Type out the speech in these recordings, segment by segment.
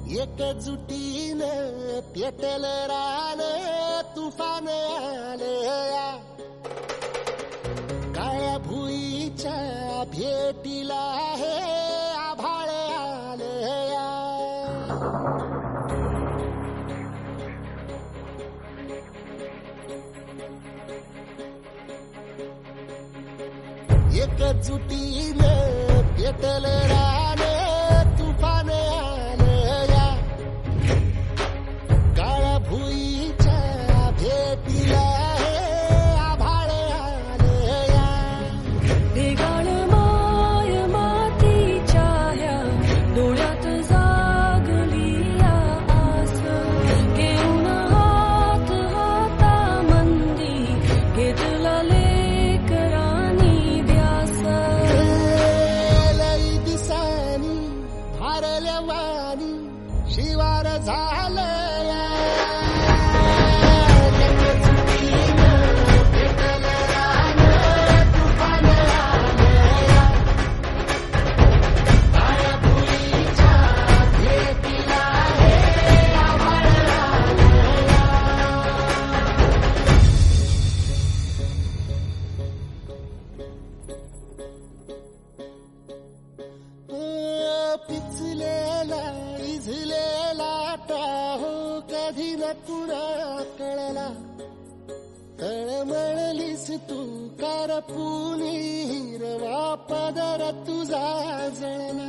एकजुटीने पेटल रान तुफान आलया काळ्या भुईच्या भेटीला हे आभाळ आलया एकजुटीने पेटल रान तुफान आलया काळ्या भुईच्या भेटीला हे आभाळ आलया भेगाळ माय मातीच्या ह्या डोळ्यात जागली या आस घेऊन हात हातामंदी घेतला लेकरांनी ध्यास लई दिसानी भारल्या वाणी शिवार झालया पिचलेला इझलेला टाहो कधी न कुणा कळला तळमळलीस तू करपुनी हिरवा पदर तुझा जळला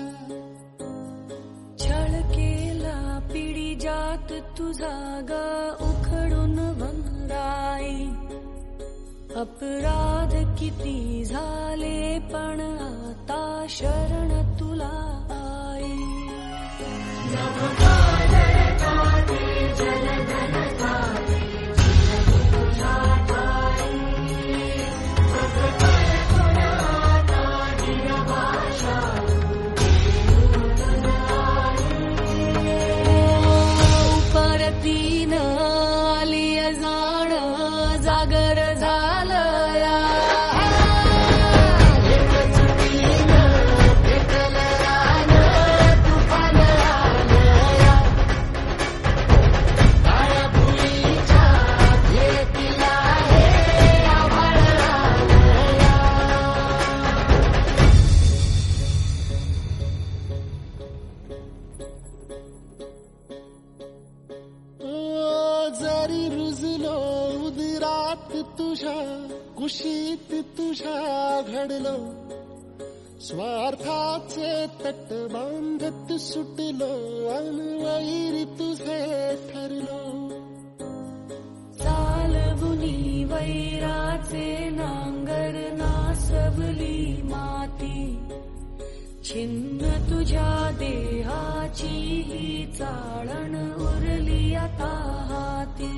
छळ केला पिढी जात तुझा ग उखडून वनराई अपराध किती झाले पण आता शरण तुला आई परतीन आली जाण जागर झालया जरी रुजलो उदरात तुझ्या कुशीत तुझ्या घडलो स्वार्थाचे तट बांधत सुटलो अनवैरी तुझे ठरलो चालवुनी वैराचे नांगर नासवली माती छिन्न तुझ्या देहाची ही चाळण उरली आता हाती